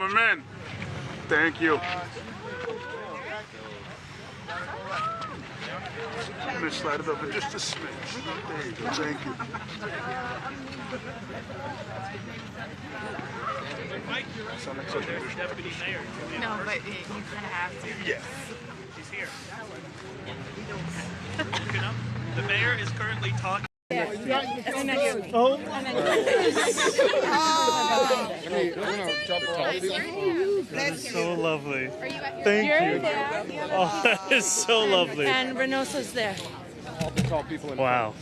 government. Thank you. I'm going to slide it over just a smidge. There you go. Thank you. No, but you kind of have to. Yeah. She's here. The mayor is currently talking. Oh. That's so lovely. Thank you. Oh, that is so lovely. And Reynoso's there. Wow.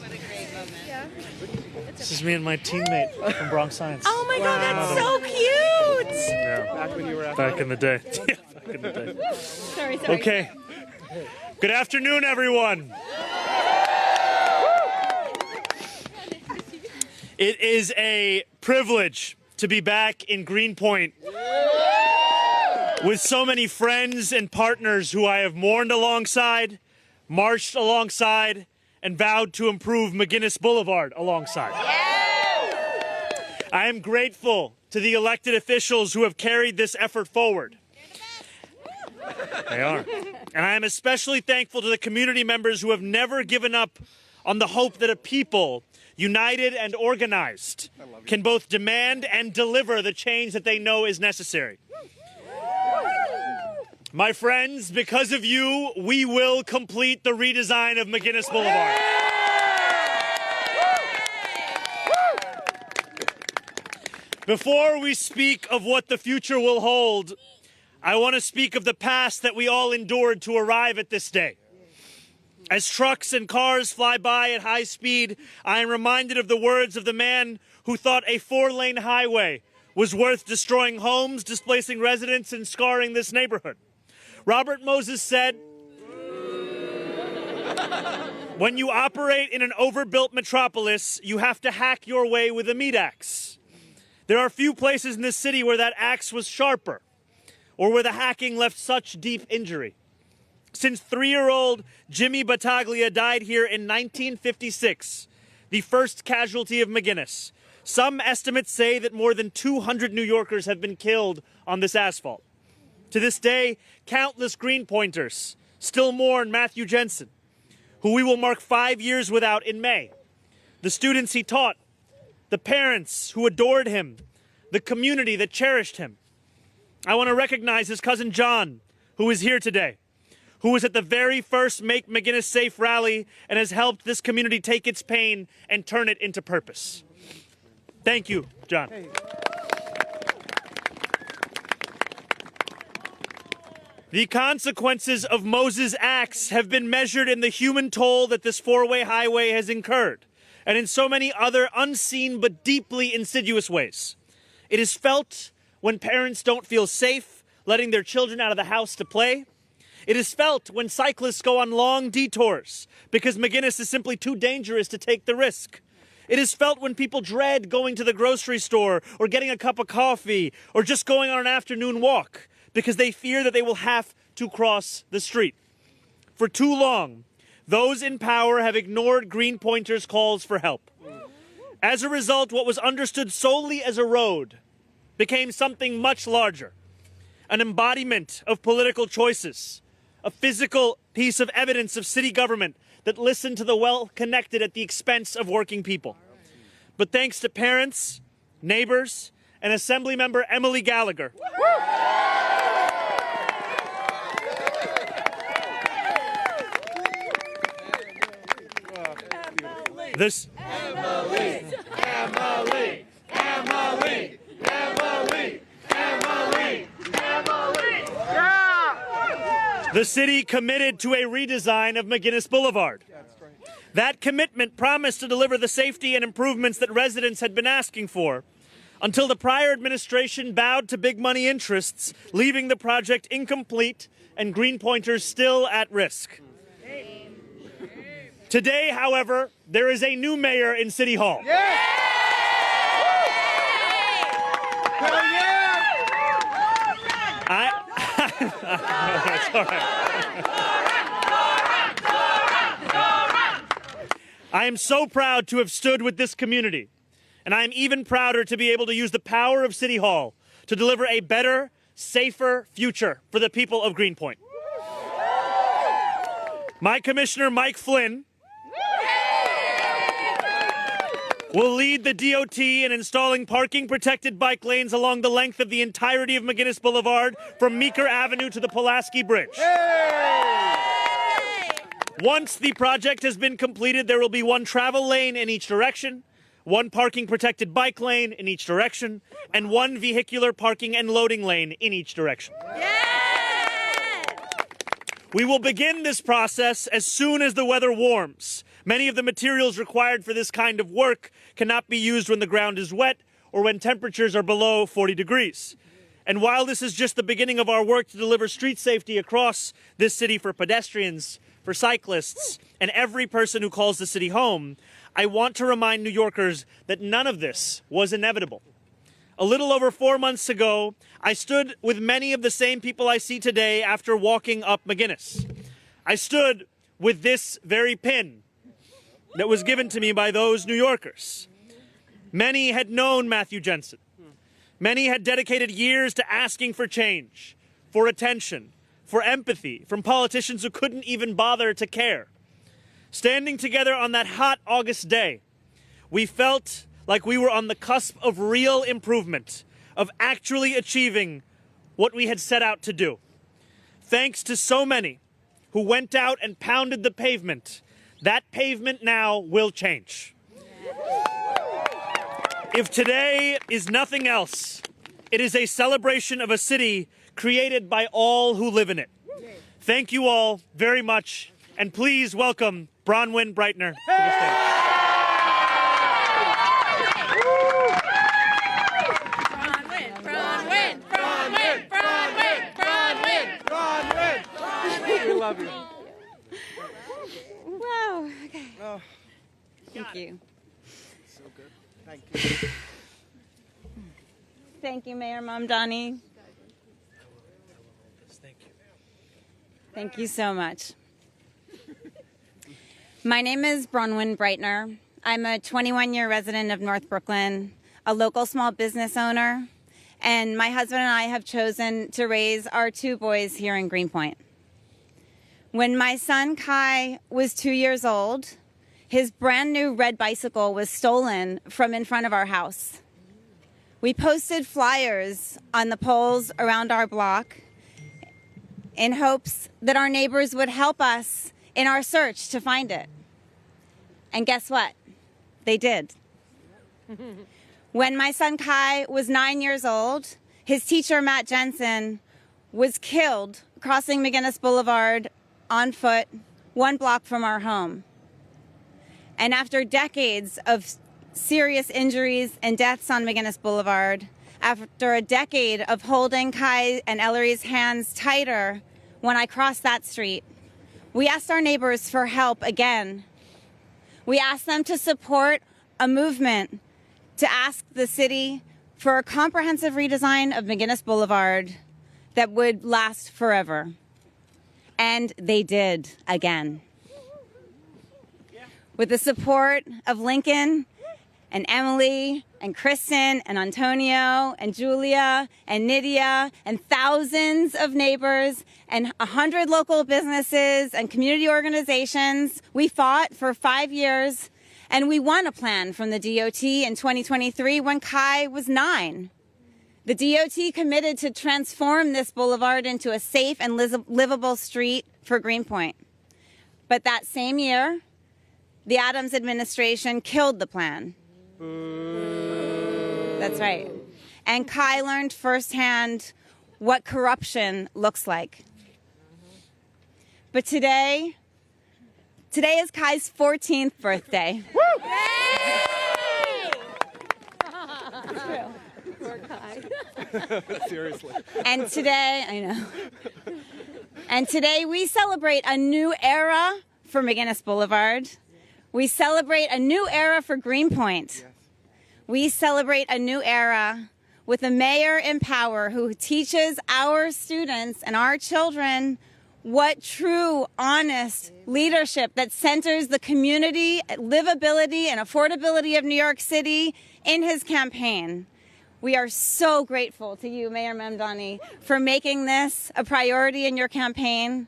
This is me and my teammate from Bronx Science. Oh my God, that's so cute. Yeah. Back when you were Back in the day. Yeah, back in the day. Sorry. Okay. Good afternoon, everyone. It is a privilege to be back in Greenpoint with so many friends and partners who I have mourned alongside, marched alongside, and vowed to improve McGinnis Boulevard alongside. I am grateful to the elected officials who have carried this effort forward. They are. And I am especially thankful to the community members who have never given up on the hope that a people united and organized can both demand and deliver the change that they know is necessary. My friends, because of you, we will complete the redesign of McGinnis Boulevard. Before we speak of what the future will hold, I want to speak of the past that we all endured to arrive at this day. As trucks and cars fly by at high speed, I am reminded of the words of the man who thought a 4-lane highway was worth destroying homes, displacing residents, and scarring this neighborhood. Robert Moses said, "When you operate in an overbuilt metropolis, you have to hack your way with a meat axe. There are few places in this city where that axe was sharper, or where the hacking left such deep injury. Since 3-year-old Jimmy Battaglia died here in 1956, the first casualty of McGinnis, some estimates say that more than 200 New Yorkers have been killed on this asphalt. To this day, countless Greenpointers still mourn Matthew Jensen, who we will mark 5 years without in May. The students he taught, the parents who adored him, the community that cherished him. I want to recognize his cousin John, who is here today, who was at the very first Make McGinnis Safe rally and has helped this community take its pain and turn it into purpose. Thank you, John. The consequences of Moses' acts have been measured in the human toll that this 4-way highway has incurred, and in so many other unseen but deeply insidious ways. It is felt when parents don't feel safe letting their children out of the house to play. It is felt when cyclists go on long detours because McGinnis is simply too dangerous to take the risk. It is felt when people dread going to the grocery store or getting a cup of coffee or just going on an afternoon walk because they fear that they will have to cross the street. For too long, those in power have ignored Greenpointers' calls for help. As a result, what was understood solely as a road became something much larger, an embodiment of political choices, a physical piece of evidence of city government that listened to the well-connected at the expense of working people. But thanks to parents, neighbors, and Assemblymember Emily Gallagher, this Emily, Emily, Emily, Emily, Emily, Emily. Yeah! The city committed to a redesign of McGinnis Boulevard. That commitment promised to deliver the safety and improvements that residents had been asking for, until the prior administration bowed to big money interests, leaving the project incomplete and Greenpointers still at risk. Today, however, there is a new mayor in City Hall. Yeah. Hell yeah. That's all right. I am so proud to have stood with this community, and I am even prouder to be able to use the power of City Hall to deliver a better, safer future for the people of Greenpoint. My commissioner, Mike Flynn, will lead the DOT in installing parking-protected bike lanes along the length of the entirety of McGinnis Boulevard from Meeker Avenue to the Pulaski Bridge. Once the project has been completed, there will be one travel lane in each direction, one parking-protected bike lane in each direction, and one vehicular parking and loading lane in each direction. We will begin this process as soon as the weather warms. Many of the materials required for this kind of work cannot be used when the ground is wet or when temperatures are below 40 degrees. And while this is just the beginning of our work to deliver street safety across this city for pedestrians, for cyclists, and every person who calls the city home, I want to remind New Yorkers that none of this was inevitable. A little over 4 months ago, I stood with many of the same people I see today after walking up McGinnis. I stood with this very pin that was given to me by those New Yorkers. Many had known Matthew Jensen. Many had dedicated years to asking for change, for attention, for empathy from politicians who couldn't even bother to care. Standing together on that hot August day, we felt like we were on the cusp of real improvement, of actually achieving what we had set out to do. Thanks to so many who went out and pounded the pavement, that pavement now will change. If today is nothing else, it is a celebration of a city created by all who live in it. Thank you all very much, and please welcome Bronwyn Breitner to the stage. We love you. Wow. Okay. Oh, Thank you. so good. Thank you. Thank you, Mayor Mamdani. Thank you. Thank you so much. My name is Bronwyn Breitner. I'm a 21-year resident of North Brooklyn, a local small business owner, and my husband and I have chosen to raise our 2 boys here in Greenpoint. When my son Kai was 2 years old, his brand new red bicycle was stolen from in front of our house. We posted flyers on the poles around our block in hopes that our neighbors would help us in our search to find it. And guess what? They did. When my son Kai was 9 years old, his teacher, Matt Jensen, was killed crossing McGinnis Boulevard on foot, 1 block from our home. And after decades of serious injuries and deaths on McGinnis Boulevard, after a decade of holding Kai and Ellery's hands tighter when I crossed that street, we asked our neighbors for help again. We asked them to support a movement to ask the city for a comprehensive redesign of McGinnis Boulevard that would last forever. And they did again. With the support of Lincoln and Emily and Kristen and Antonio and Julia and Nydia and thousands of neighbors and 100 local businesses and community organizations, we fought for 5 years and we won a plan from the DOT in 2023 when Kai was 9. The DOT committed to transform this boulevard into a safe and livable street for Greenpoint. But that same year, the Adams administration killed the plan. That's right. And Kai learned firsthand what corruption looks like. But today is Kai's 14th birthday. Seriously. And today, I know. And today we celebrate a new era for McGinnis Boulevard. We celebrate a new era for Greenpoint. Yes. We celebrate a new era with a mayor in power who teaches our students and our children what true, honest leadership that centers the community, livability, and affordability of New York City in his campaign. We are so grateful to you, Mayor Mamdani, for making this a priority in your campaign,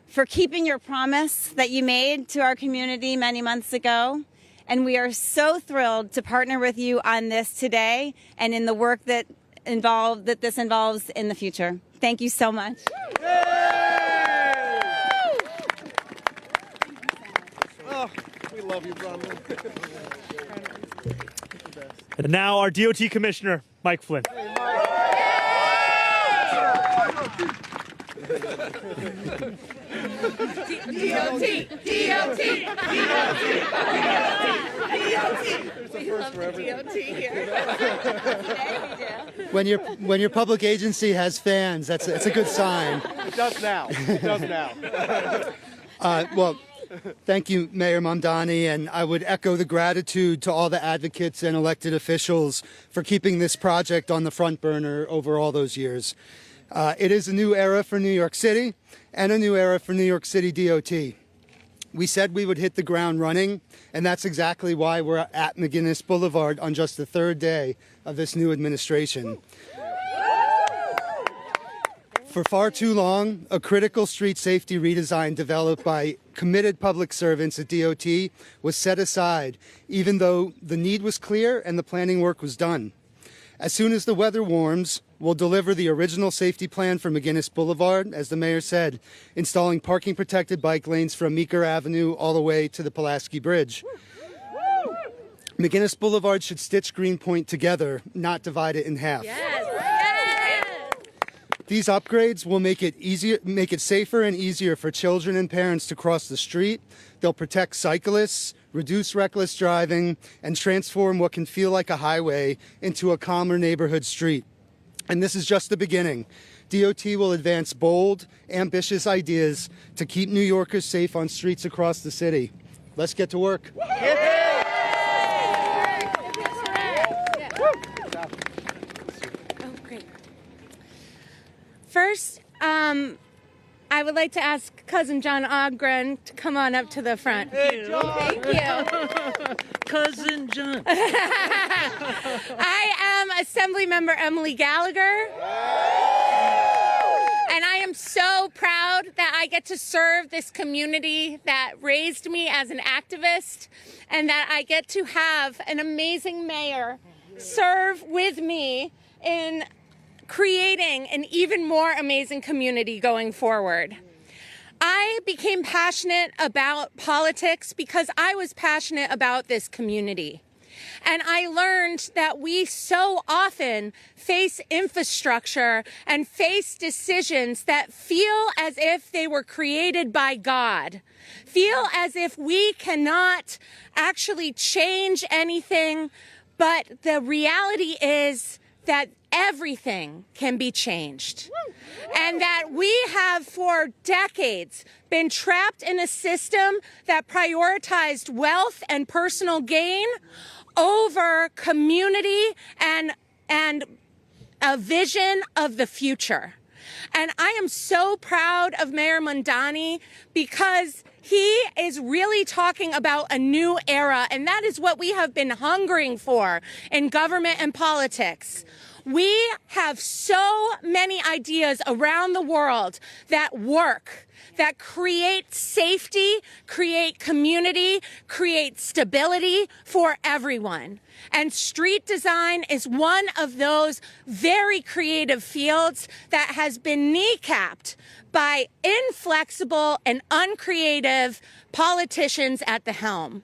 for keeping your promise that you made to our community many months ago. And we are so thrilled to partner with you on this today and in the work that this involves in the future. Thank you so much. Oh, we love you, Bronwyn. And now our DOT Commissioner, Mike Flynn. When your public agency has fans, that's a good sign. It does now. It does now. Well, thank you, Mayor Mamdani, and I would echo the gratitude to all the advocates and elected officials for keeping this project on the front burner over all those years. It is a new era for New York City and a new era for New York City DOT. We said we would hit the ground running, and that's exactly why we're at McGinnis Boulevard on just the third day of this new administration. For far too long, a critical street safety redesign developed by committed public servants at DOT was set aside, even though the need was clear and the planning work was done. As soon as the weather warms, we'll deliver the original safety plan for McGinnis Boulevard, as the mayor said, installing parking protected bike lanes from Meeker Avenue all the way to the Pulaski Bridge. McGinnis Boulevard should stitch Greenpoint together, not divide it in half. These upgrades will make it safer and easier for children and parents to cross the street. They'll protect cyclists, reduce reckless driving, and transform what can feel like a highway into a calmer neighborhood street. And this is just the beginning. DOT will advance bold, ambitious ideas to keep New Yorkers safe on streets across the city. Let's get to work. First, I would like to ask Cousin John Ogren to come on up to the front. Hey, John. Thank you. Cousin John. I am Assemblymember Emily Gallagher. And I am so proud that I get to serve this community that raised me as an activist, and that I get to have an amazing mayor serve with me in creating an even more amazing community going forward. I became passionate about politics because I was passionate about this community. And I learned that we so often face infrastructure and face decisions that feel as if they were created by God, feel as if we cannot actually change anything, but the reality is that everything can be changed. And that we have for decades been trapped in a system that prioritized wealth and personal gain over community and a vision of the future. And I am so proud of Mayor Mamdani because he is really talking about a new era, and that is what we have been hungering for in government and politics. We have so many ideas around the world that work, that create safety, create community, create stability for everyone. And street design is one of those very creative fields that has been kneecapped by inflexible and uncreative politicians at the helm.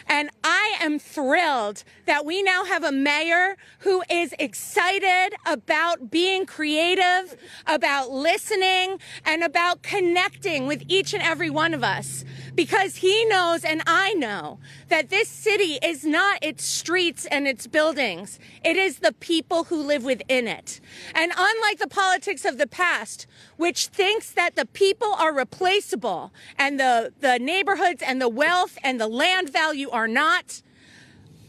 And I am thrilled that we now have a mayor who is excited about being creative, about listening, and about connecting with each and every one of us. Because he knows, and I know, that this city is not its streets and its buildings. It is the people who live within it. And unlike the politics of the past, which thinks that the people are replaceable and the neighborhoods and the wealth and the land value are not,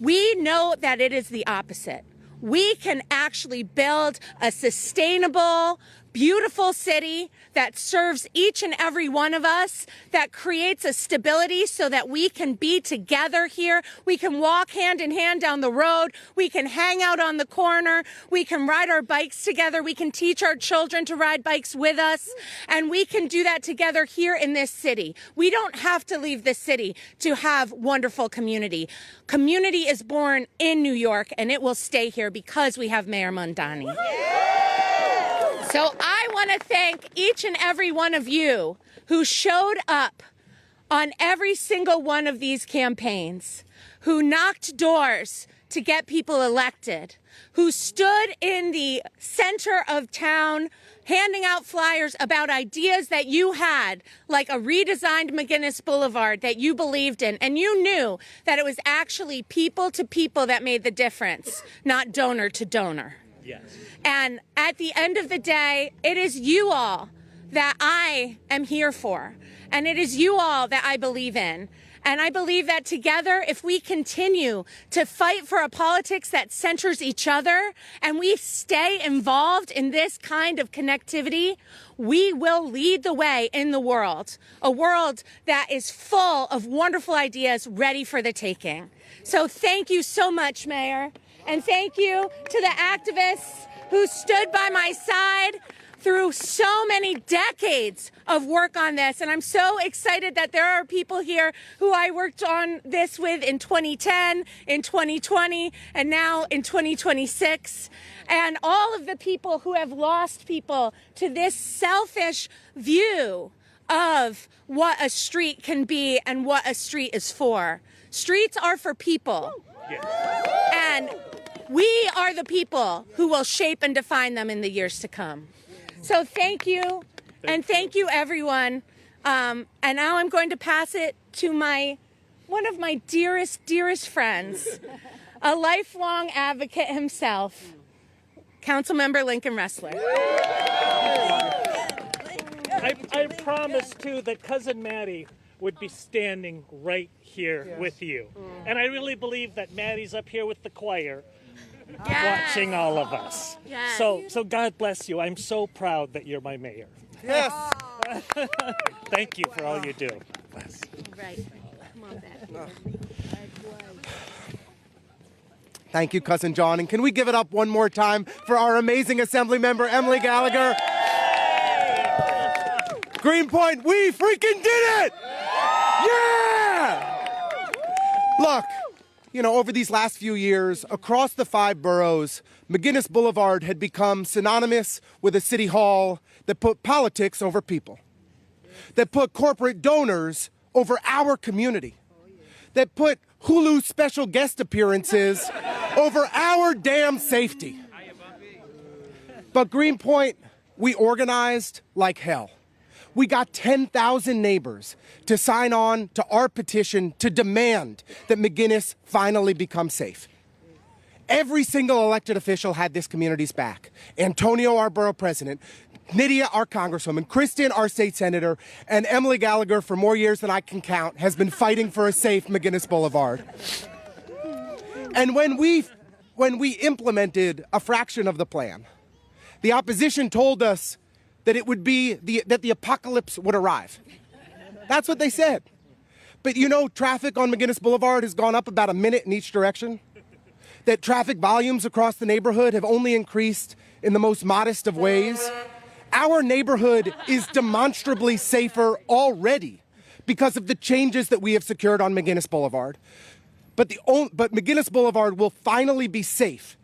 we know that it is the opposite. We can actually build a sustainable, beautiful city that serves each and every one of us, that creates a stability so that we can be together here. We can walk hand in hand down the road. We can hang out on the corner. We can ride our bikes together. We can teach our children to ride bikes with us. And we can do that together here in this city. We don't have to leave this city to have wonderful community. Community is born in New York, and it will stay here because we have Mayor Mamdani. So I want to thank each and every one of you who showed up on every single one of these campaigns, who knocked doors to get people elected, who stood in the center of town handing out flyers about ideas that you had, like a redesigned McGinnis Boulevard that you believed in, and you knew that it was actually people to people that made the difference, not donor to donor. Yes. And at the end of the day, it is you all that I am here for. And it is you all that I believe in. And I believe that together, if we continue to fight for a politics that centers each other and we stay involved in this kind of connectivity, we will lead the way in the world, a world that is full of wonderful ideas ready for the taking. So thank you so much, Mayor. And thank you to the activists who stood by my side through so many decades of work on this. And I'm so excited that there are people here who I worked on this with in 2010, in 2020, and now in 2026. And all of the people who have lost people to this selfish view of what a street can be and what a street is for. Streets are for people. Yes. And we are the people who will shape and define them in the years to come. So thank you, and thank you, everyone. And now I'm going to pass it to one of my dearest, dearest friends, a lifelong advocate himself, Councilmember Lincoln Ressler. I promised, too, that Cousin Maddie would be standing right here with you. And I really believe that Maddie's up here with the choir. Yes. Watching all of us. Yes. So God bless you. I'm so proud that you're my mayor. Yes. Thank you for all you do. Bless. Right. Come on back. Thank you, Cousin John. And can we give it up one more time for our amazing Assembly member, Emily Gallagher? Greenpoint, we freaking did it! Yeah! Look. You know, over these last few years, across the 5 boroughs, McGinnis Boulevard had become synonymous with a city hall that put politics over people, that put corporate donors over our community, that put Hulu special guest appearances over our damn safety. But Greenpoint, we organized like hell. We got 10,000 neighbors to sign on to our petition to demand that McGinnis finally become safe. Every single elected official had this community's back. Antonio, our borough president, Nydia, our congresswoman, Kristen, our state senator, and Emily Gallagher, for more years than I can count, has been fighting for a safe McGinnis Boulevard. And when we implemented a fraction of the plan, the opposition told us that it would be that the apocalypse would arrive. That's what they said. But you know, traffic on McGinnis Boulevard has gone up about a minute in each direction. That traffic volumes across the neighborhood have only increased in the most modest of ways. Our neighborhood is demonstrably safer already because of the changes that we have secured on McGinnis Boulevard. But McGinnis Boulevard will finally be safe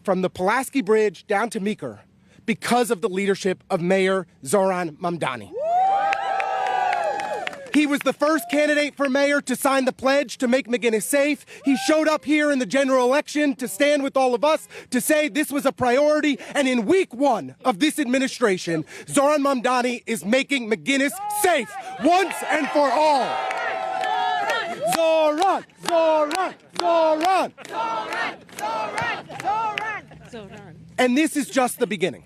from the Pulaski Bridge down to Meeker because of the leadership of Mayor Zохран Мамдани. He was the first candidate for mayor to sign the pledge to make McGinnis safe. He showed up here in the general election to stand with all of us to say this was a priority. And in week 1 of this administration, Zохран Mамдани is making McGinnis safe once and for all. Zохран! Zохран! Zохрan! Zохrан! Zохrан! Zохran! And this is just the beginning.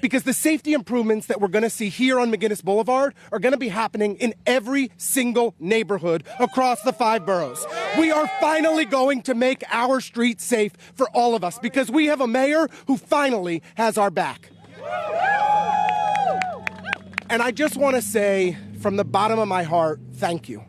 Because the safety improvements that we're going to see here on McGinnis Boulevard are going to be happening in every single neighborhood across the 5 boroughs. We are finally going to make our streets safe for all of us because we have a mayor who finally has our back. And I just want to say from the bottom of my heart, thank you.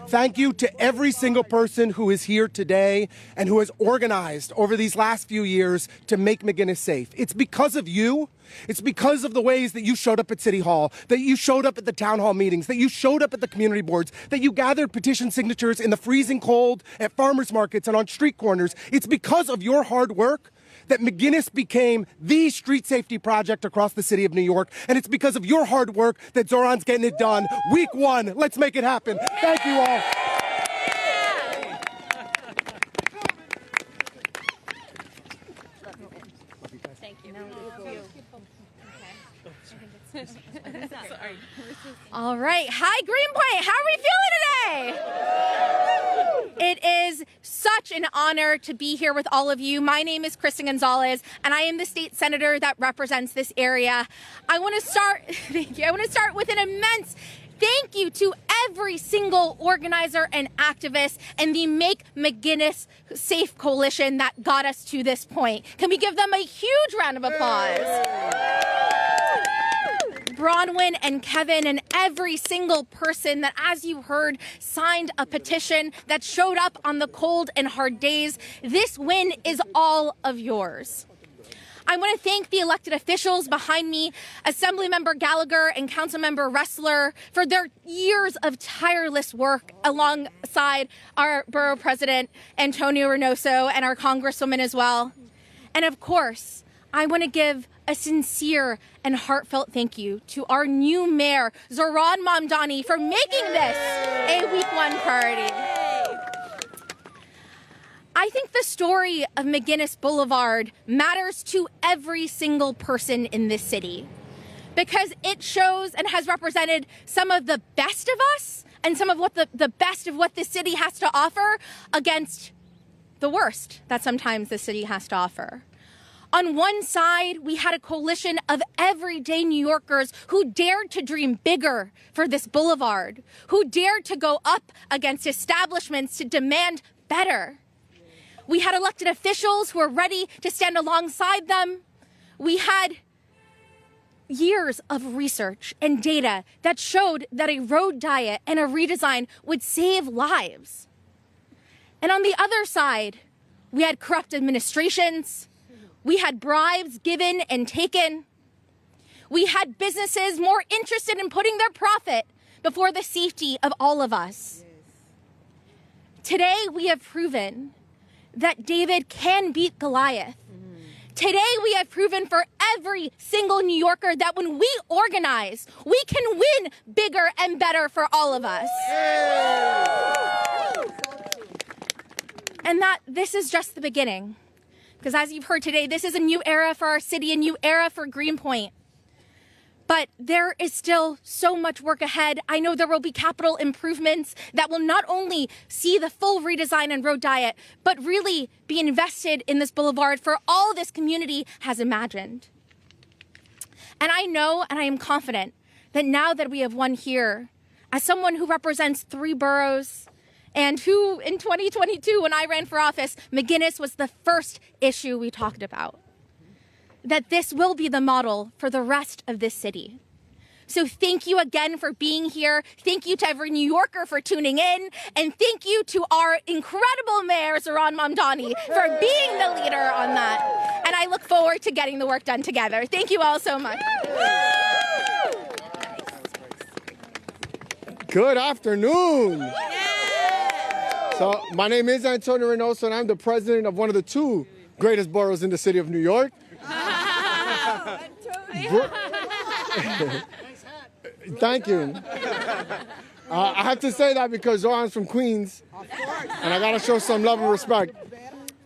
Thank you to every single person who is here today and who has organized over these last few years to make McGinnis safe. It's because of you. It's because of the ways that you showed up at City Hall, that you showed up at the town hall meetings, that you showed up at the community boards, that you gathered petition signatures in the freezing cold at farmers markets and on street corners. It's because of your hard work that McGinnis became the street safety project across the city of New York. And it's because of your hard work that Zohran's getting it done. Week 1, let's make it happen. Thank you all. Thank you. All right. Hi, Greenpoint. How are we feeling today? It is such an honor to be here with all of you. My name is Kristen Gonzalez, and I am the state senator that represents this area. I want to start, thank you. I want to start with an immense thank you to every single organizer and activist and the Make McGinnis Safe Coalition that got us to this point. Can we give them a huge round of applause? Bronwyn and Kevin and every single person that, as you heard, signed a petition that showed up on the cold and hard days. This win is all of yours. I want to thank the elected officials behind me, Assemblymember Gallagher and Councilmember Ressler, for their years of tireless work alongside our borough president, Antonio Reynoso, and our congresswoman as well. And of course, I want to give a sincere and heartfelt thank you to our new mayor, Zухran Mamdani, for making this a week 1 priority. I think the story of McGinnis Boulevard matters to every single person in this city because it shows and has represented some of the best of us and some of what the best of what this city has to offer against the worst that sometimes the city has to offer. On one side, we had a coalition of everyday New Yorkers who dared to dream bigger for this boulevard, who dared to go up against establishments to demand better. We had elected officials who were ready to stand alongside them. We had years of research and data that showed that a road diet and a redesign would save lives. And on the other side, we had corrupt administrations. We had bribes given and taken. We had businesses more interested in putting their profit before the safety of all of us. Today, we have proven that David can beat Goliath. Today, we have proven for every single New Yorker that when we organize, we can win bigger and better for all of us. And that this is just the beginning. Because as you've heard today, this is a new era for our city, a new era for Greenpoint. But there is still so much work ahead. I know there will be capital improvements that will not only see the full redesign and road diet, but really be invested in this boulevard for all this community has imagined. And I know and I am confident that now that we have won here, as someone who represents 3 boroughs, and who in 2022, when I ran for office, McGinnis was the first issue we talked about, that this will be the model for the rest of this city. So thank you again for being here. Thank you to every New Yorker for tuning in. And thank you to our incredible mayor, Zухran Mamdani, for being the leader on that. And I look forward to getting the work done together. Thank you all so much. Good afternoon. So my name is Antonio Reynoso, and I'm the president of one of the 2 greatest boroughs in the city of New York. Thank you. I have to say that because Zohran's from Queens, and I gotta show some love and respect.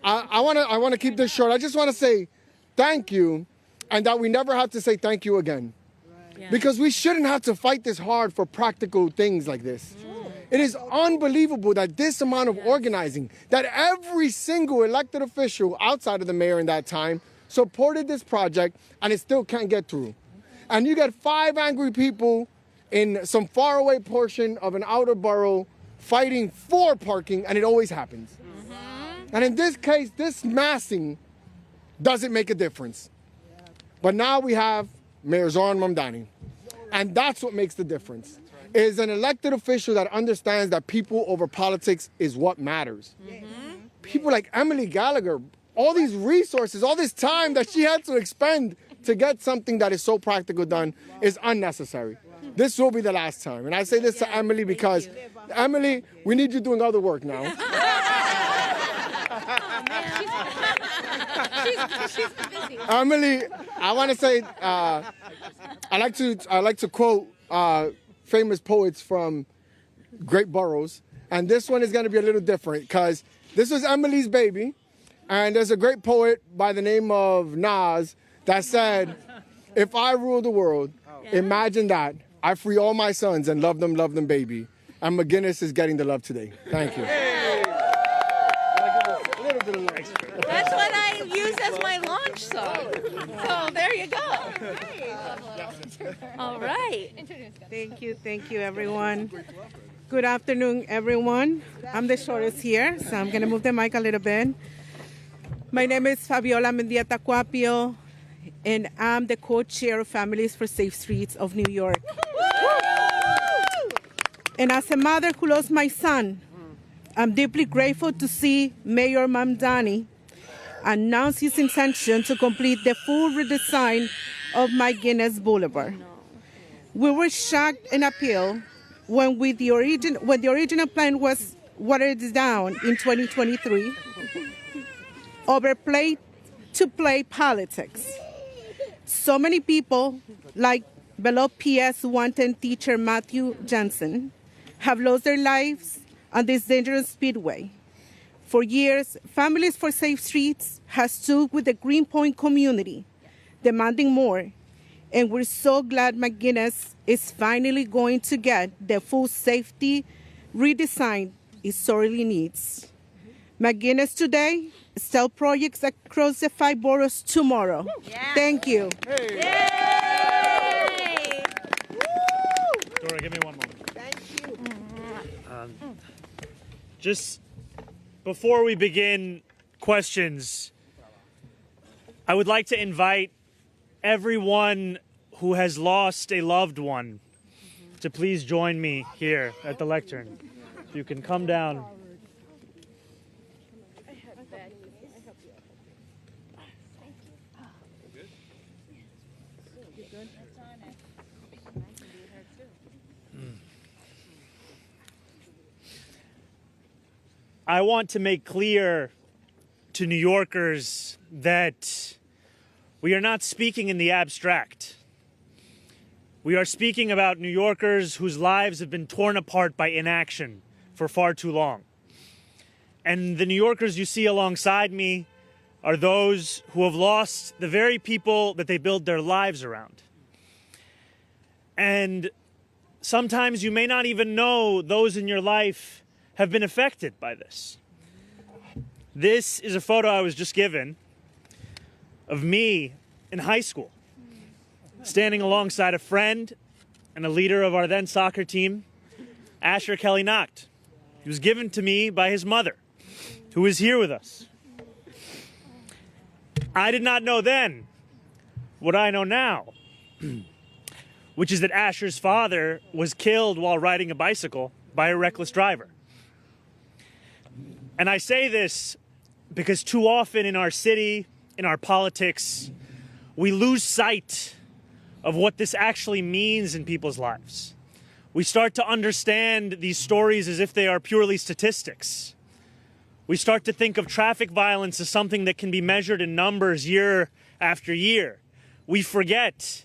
I wanna keep this short. I just wanna say thank you, and that we never have to say thank you again, because we shouldn't have to fight this hard for practical things like this. It is unbelievable that this amount of organizing, that every single elected official outside of the mayor in that time supported this project, and it still can't get through. And you get 5 angry people in some faraway portion of an outer borough fighting for parking, and it always happens. And in this case, this massing doesn't make a difference. But now we have Mayor Zухran Mamdani. And that's what makes the difference. Is an elected official that understands that people over politics is what matters. People like Emily Gallagher, all these resources, all this time that she had to expend to get something that is so practical done is unnecessary. This will be the last time. And I say this to Emily because, Emily, we need you doing other work now. She's busy. Emily, I want to say, I like to quote famous poets from great boroughs, and this one is going to be a little different because this was Emily's baby, and there's a great poet by the name of Nas that said, "If I rule the world, imagine that I free all my sons and love them, baby." And McGinness is getting the love today. Thank you. That's what I use as my launch song. So there you go. All right. Thank you, everyone. Good afternoon, everyone. I'm the shortest here, so I'm going to move the mic a little bit. My name is Fabiola Mendieta Cuapio, and I'm the co-chair of Families for Safe Streets of New York. And as a mother who lost my son, I'm deeply grateful to see Mayor Mamdani announce his intention to complete the full redesign of McGinness Boulevard. We were shocked and appalled when the original plan was watered down in 2023 over play-to-play politics. So many people, like beloved PS wanted teacher Matthew Johnson, have lost their lives on this dangerous speedway. For years, Families for Safe Streets has stood with the Greenpoint community, demanding more. And we're so glad McGinness is finally going to get the full safety redesign it sorely needs. McGinness today, still projects across the 5 boroughs tomorrow. Yeah. Thank you. Hey. Dora, give me one moment. Thank you. Just before we begin questions, I would like to invite everyone who has lost a loved one to please join me here at the lectern. You can come down. I want to make clear to New Yorkers that we are not speaking in the abstract. We are speaking about New Yorkers whose lives have been torn apart by inaction for far too long. And the New Yorkers you see alongside me are those who have lost the very people that they build their lives around. And sometimes you may not even know those in your life have been affected by this. This is a photo I was just given of me in high school, standing alongside a friend and a leader of our then soccer team, Asher Kelly Nacht. He was given to me by his mother, who is here with us. I did not know then what I know now, which is that Asher's father was killed while riding a bicycle by a reckless driver. And I say this because too often in our city, in our politics, we lose sight of what this actually means in people's lives. We start to understand these stories as if they are purely statistics. We start to think of traffic violence as something that can be measured in numbers year after year. We forget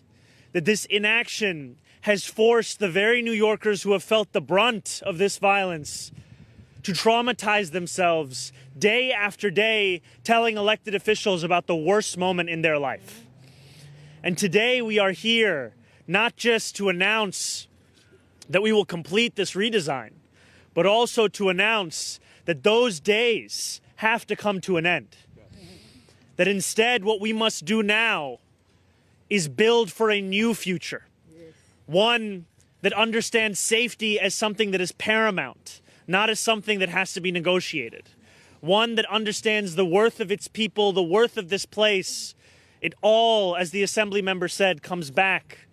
that this inaction has forced the very New Yorkers who have felt the brunt of this violence to traumatize themselves day after day, telling elected officials about the worst moment in their life. And today we are here not just to announce that we will complete this redesign, but also to announce that those days have to come to an end. That instead what we must do now is build for a new future. One that understands safety as something that is paramount, not as something that has to be negotiated. One that understands the worth of its people, the worth of this place. It all, as the assembly member said, comes back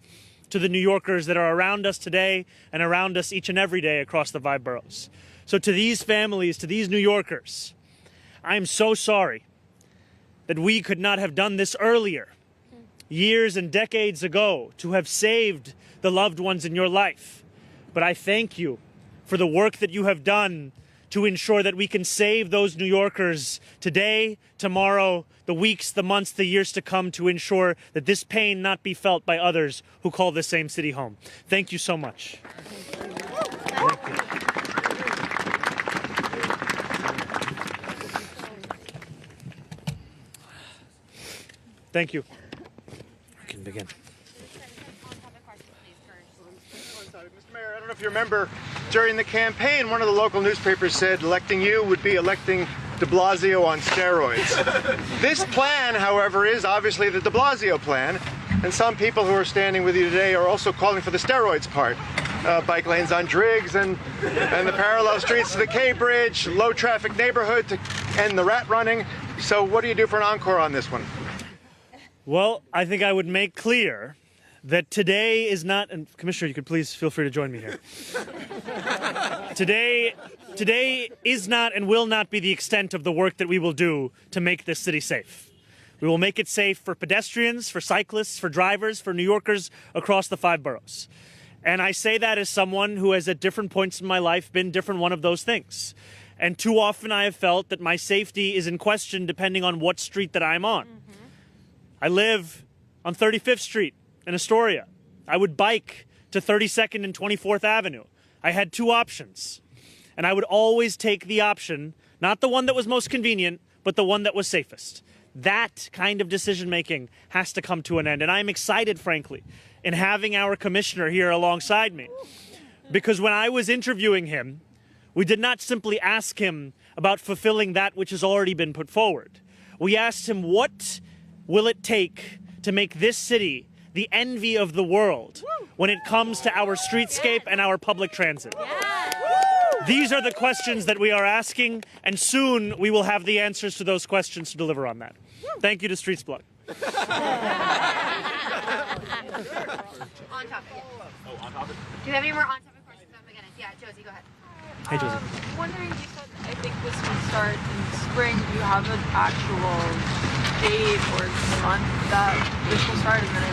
to the New Yorkers that are around us today and around us each and every day across the 5 boroughs. So to these families, to these New Yorkers, I am so sorry that we could not have done this earlier, years and decades ago, to have saved the loved ones in your life. But I thank you for the work that you have done to ensure that we can save those New Yorkers today, tomorrow, the weeks, the months, the years to come, to ensure that this pain not be felt by others who call this same city home. Thank you so much. Thank you. Thank you. We can begin. Mr. Mayor, I don't know if you remember, during the campaign, one of the local newspapers said electing you would be electing de Blasio on steroids. This plan, however, is obviously the de Blasio plan, and some people who are standing with you today are also calling for the steroids part. Bike lanes on Driggs and the parallel streets to the K Bridge, low traffic neighborhood to end the rat running. So what do you do for an encore on this one? Well, I think I would make clear that today is not, and Commissioner, you could please feel free to join me here. Today is not and will not be the extent of the work that we will do to make this city safe. We will make it safe for pedestrians, for cyclists, for drivers, for New Yorkers across the 5 boroughs. And I say that as someone who has at different points in my life been different one of those things. And too often I have felt that my safety is in question depending on what street that I'm on. I live on 35th Street in Astoria. I would bike to 32nd and 24th Avenue. I had 2 options. And I would always take the option, not the one that was most convenient, but the one that was safest. That kind of decision making has to come to an end. And I'm excited, frankly, in having our commissioner here alongside me. Because when I was interviewing him, we did not simply ask him about fulfilling that which has already been put forward. We asked him, what will it take to make this city the envy of the world when it comes to our streetscape and our public transit? These are the questions that we are asking, and soon we will have the answers to those questions to deliver on that. Thank you to Streets Blog. On topic. Oh, on topic? Do you have any more on topic questions on McGinnis? Yeah, Josie, go ahead. Hey, Josie. Wondering, because I think this will start in spring, do you have an actual date or month that this will start, and then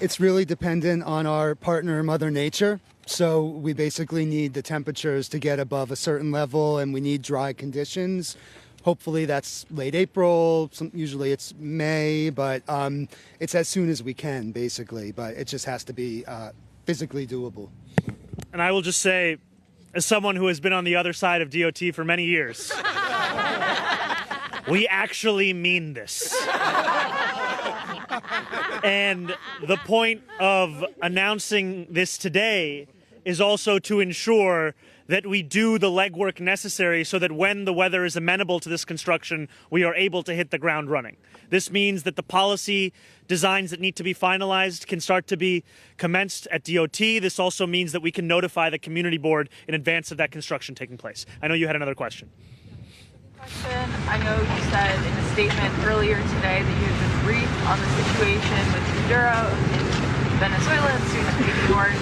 It's really dependent on our partner, Mother Nature. So we basically need the temperatures to get above a certain level, and we need dry conditions. Hopefully that's late April. Usually it's May, but it's as soon as we can, basically. But it just has to be physically doable. And I will just say, as someone who has been on the other side of DOT for many years, we actually mean this. And the point of announcing this today is also to ensure that we do the legwork necessary so that when the weather is amenable to this construction, we are able to hit the ground running. This means that the policy designs that need to be finalized can start to be commenced at DOT. This also means that we can notify the community board in advance of that construction taking place. I know you had another question. I know you said in a statement earlier today that you had been briefed on the situation with Maduro in Venezuela and soon to be New York.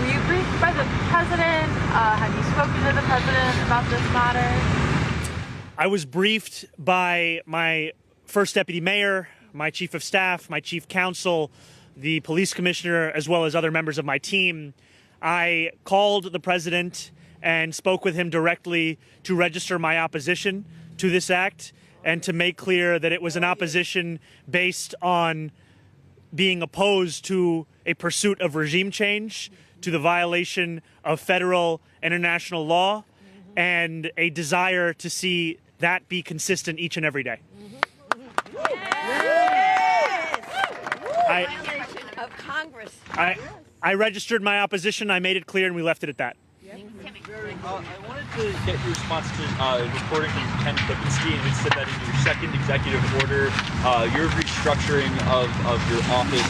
Were you briefed by the president? Have you spoken to the president about this matter? I was briefed by my first deputy mayor, my chief of staff, my chief counsel, the police commissioner, as well as other members of my team. I called the president and spoke with him directly to register my opposition to this act and to make clear that it was an opposition based on being opposed to a pursuit of regime change, to the violation of federal and international law, and a desire to see that be consistent each and every day. Of Congress. I registered my opposition, I made it clear, and we left it at that. I wanted to get your response to reporting from Ken Lipinski, and it said that in your second executive order, your restructuring of your office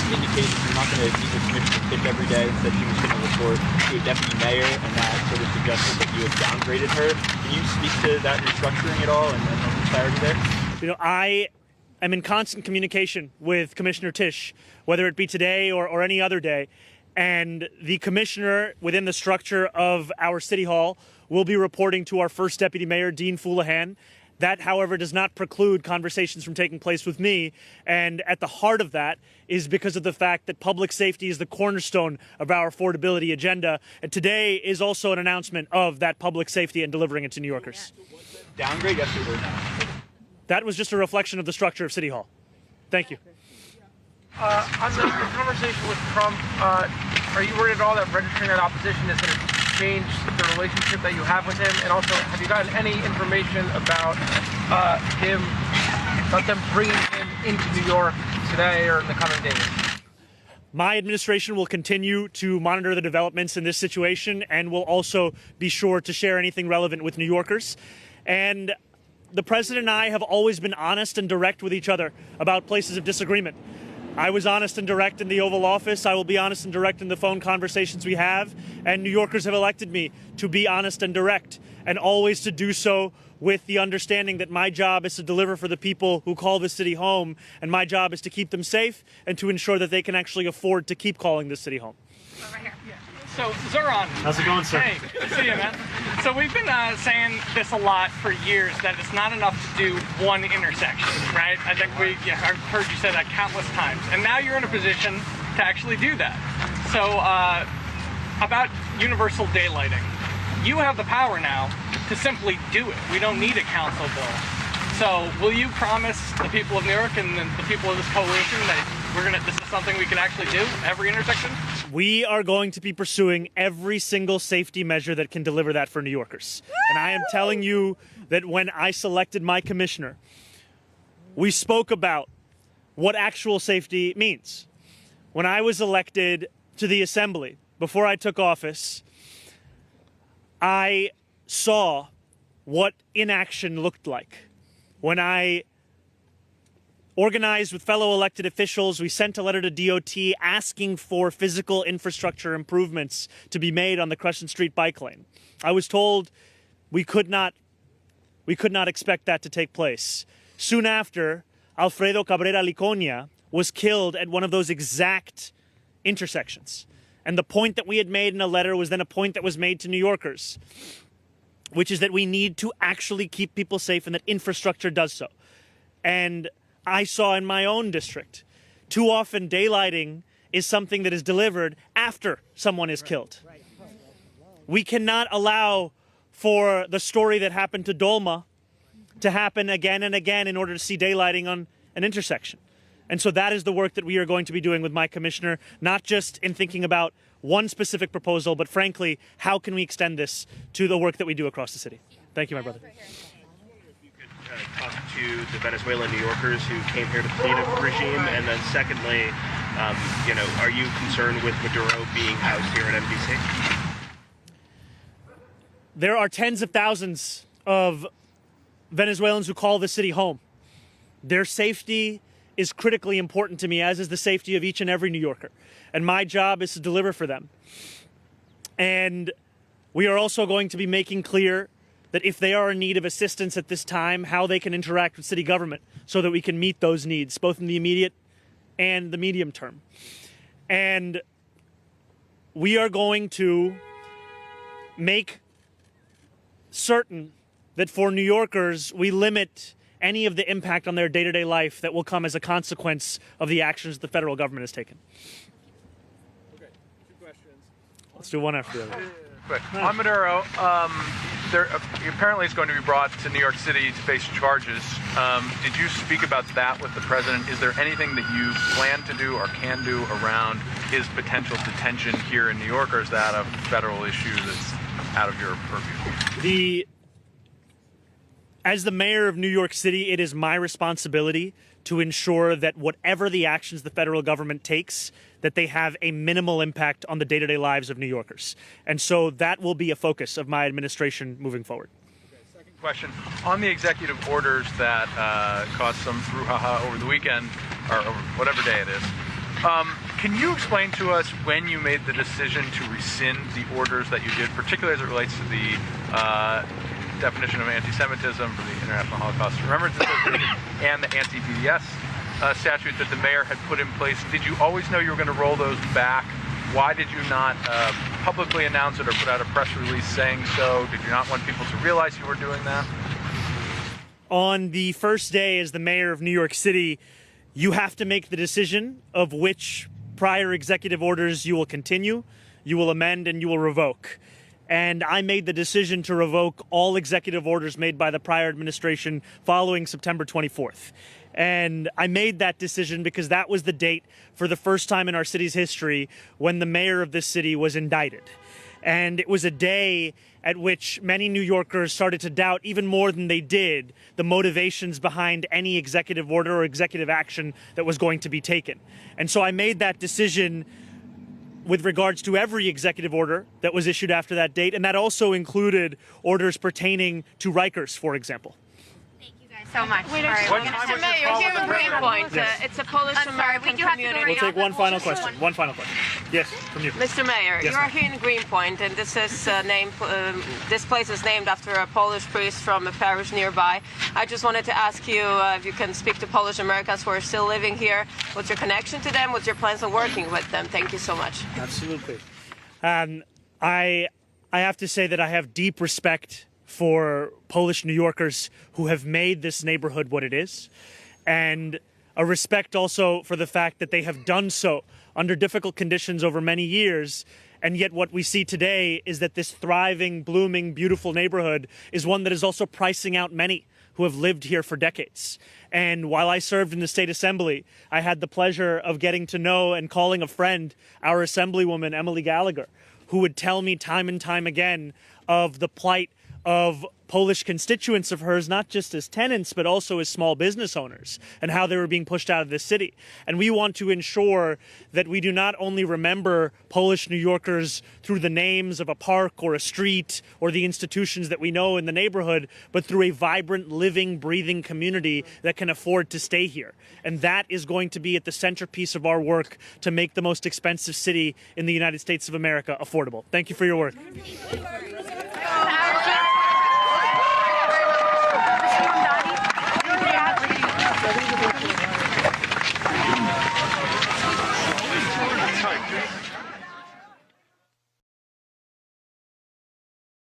indicates that you're not going to meet with Commissioner Pitch every day. Instead, he was going to report to a deputy mayor, and that sort of suggested that you had downgraded her. Can you speak to that restructuring at all and the clarity there? You know, I am in constant communication with Commissioner Tisch, whether it be today or any other day. And the commissioner within the structure of our city hall will be reporting to our first deputy mayor, Dean Foulahan. That, however, does not preclude conversations from taking place with me. And at the heart of that is because of the fact that public safety is the cornerstone of our affordability agenda. And today is also an announcement of that public safety and delivering it to New Yorkers. Downgrade yesterday or no? That was just a reflection of the structure of City Hall. Thank you. On the conversation with Trump, are you worried at all that registering that opposition is going to change the relationship that you have with him? And also, have you gotten any information about them bringing him into New York today or in the coming days? My administration will continue to monitor the developments in this situation and will also be sure to share anything relevant with New Yorkers. And the president and I have always been honest and direct with each other about places of disagreement. I was honest and direct in the Oval Office. I will be honest and direct in the phone conversations we have. And New Yorkers have elected me to be honest and direct, and always to do so with the understanding that my job is to deliver for the people who call this city home, and my job is to keep them safe and to ensure that they can actually afford to keep calling this city home. Over here. So, Zухran. How's it going, sir? Hey, good to see you, man. So we've been saying this a lot for years, that it's not enough to do one intersection, right? I think I've heard you say that countless times. And now you're in a position to actually do that. So, about universal daylighting. You have the power now to simply do it. We don't need a council bill. So, will you promise the people of New York and the people of this coalition that this is something we can actually do, every intersection? We are going to be pursuing every single safety measure that can deliver that for New Yorkers. And I am telling you that when I selected my commissioner, we spoke about what actual safety means. When I was elected to the assembly, before I took office, I saw what inaction looked like. When I organized with fellow elected officials, we sent a letter to DOT asking for physical infrastructure improvements to be made on the Crescent Street bike lane. I was told we could not expect that to take place. Soon after, Alfredo Cabrera Liconia was killed at one of those exact intersections. And the point that we had made in a letter was then a point that was made to New Yorkers, which is that we need to actually keep people safe and that infrastructure does so. And I saw in my own district, too often daylighting is something that is delivered after someone is killed. We cannot allow for the story that happened to Dolma to happen again and again in order to see daylighting on an intersection. And so that is the work that we are going to be doing with my commissioner, not just in thinking about one specific proposal, but frankly, how can we extend this to the work that we do across the city? Thank you, my brother. Talk to the Venezuelan New Yorkers who came here to flee the regime, and then secondly, are you concerned with Maduro being housed here at NBC? There are tens of thousands of Venezuelans who call the city home. Their safety is critically important to me, as is the safety of each and every New Yorker. And my job is to deliver for them. And we are also going to be making clear that if they are in need of assistance at this time, how they can interact with city government so that we can meet those needs, both in the immediate and the medium term. And we are going to make certain that for New Yorkers, we limit any of the impact on their day-to-day life that will come as a consequence of the actions the federal government has taken. Okay, 2 questions. Let's do one after the other. Quick. On Maduro, apparently it's going to be brought to New York City to face charges. Did you speak about that with the president? Is there anything that you plan to do or can do around his potential detention here in New York, or is that a federal issue that's out of your purview? As the mayor of New York City, it is my responsibility to ensure that whatever the actions the federal government takes, that they have a minimal impact on the day-to-day lives of New Yorkers. And so that will be a focus of my administration moving forward. Okay, second question. On the executive orders that caused some brouhaha over the weekend, or over whatever day it is, can you explain to us when you made the decision to rescind the orders that you did, particularly as it relates to the definition of anti-Semitism for the International Holocaust Remembrance Association and the anti-BDS statute that the mayor had put in place. Did you always know you were going to roll those back? Why did you not publicly announce it or put out a press release saying so? Did you not want people to realize you were doing that? On the first day as the mayor of New York City, you have to make the decision of which prior executive orders you will continue, you will amend, and you will revoke. And I made the decision to revoke all executive orders made by the prior administration following September 24th. And I made that decision because that was the date for the first time in our city's history when the mayor of this city was indicted. And it was a day at which many New Yorkers started to doubt even more than they did the motivations behind any executive order or executive action that was going to be taken. And so I made that decision with regards to every executive order that was issued after that date, and that also included orders pertaining to Rikers, for example. So much. Wait, All right, what we're time gonna was your call with the Greenpoint. Yes. It's a Polish-American community. We'll take one final question. One final question. Yes, from you. Mr. Mayor, Yes, you are ma'am. here in Greenpoint, and this is this place is named after a Polish priest from a parish nearby. I just wanted to ask you if you can speak to Polish Americans who are still living here. What's your connection to them? What's your plans on working with them? Thank you so much. Absolutely. I have to say that I have deep respect for Polish New Yorkers who have made this neighborhood what it is, and a respect also for the fact that they have done so under difficult conditions over many years. And yet what we see today is that this thriving, blooming, beautiful neighborhood is one that is also pricing out many who have lived here for decades. And while I served in the state assembly, I had the pleasure of getting to know and calling a friend, our assemblywoman, Emily Gallagher, who would tell me time and time again of the plight of Polish constituents of hers, not just as tenants, but also as small business owners, and how they were being pushed out of this city. And we want to ensure that we do not only remember Polish New Yorkers through the names of a park or a street or the institutions that we know in the neighborhood, but through a vibrant, living, breathing community that can afford to stay here. And that is going to be at the centerpiece of our work to make the most expensive city in the United States of America affordable. Thank you for your work.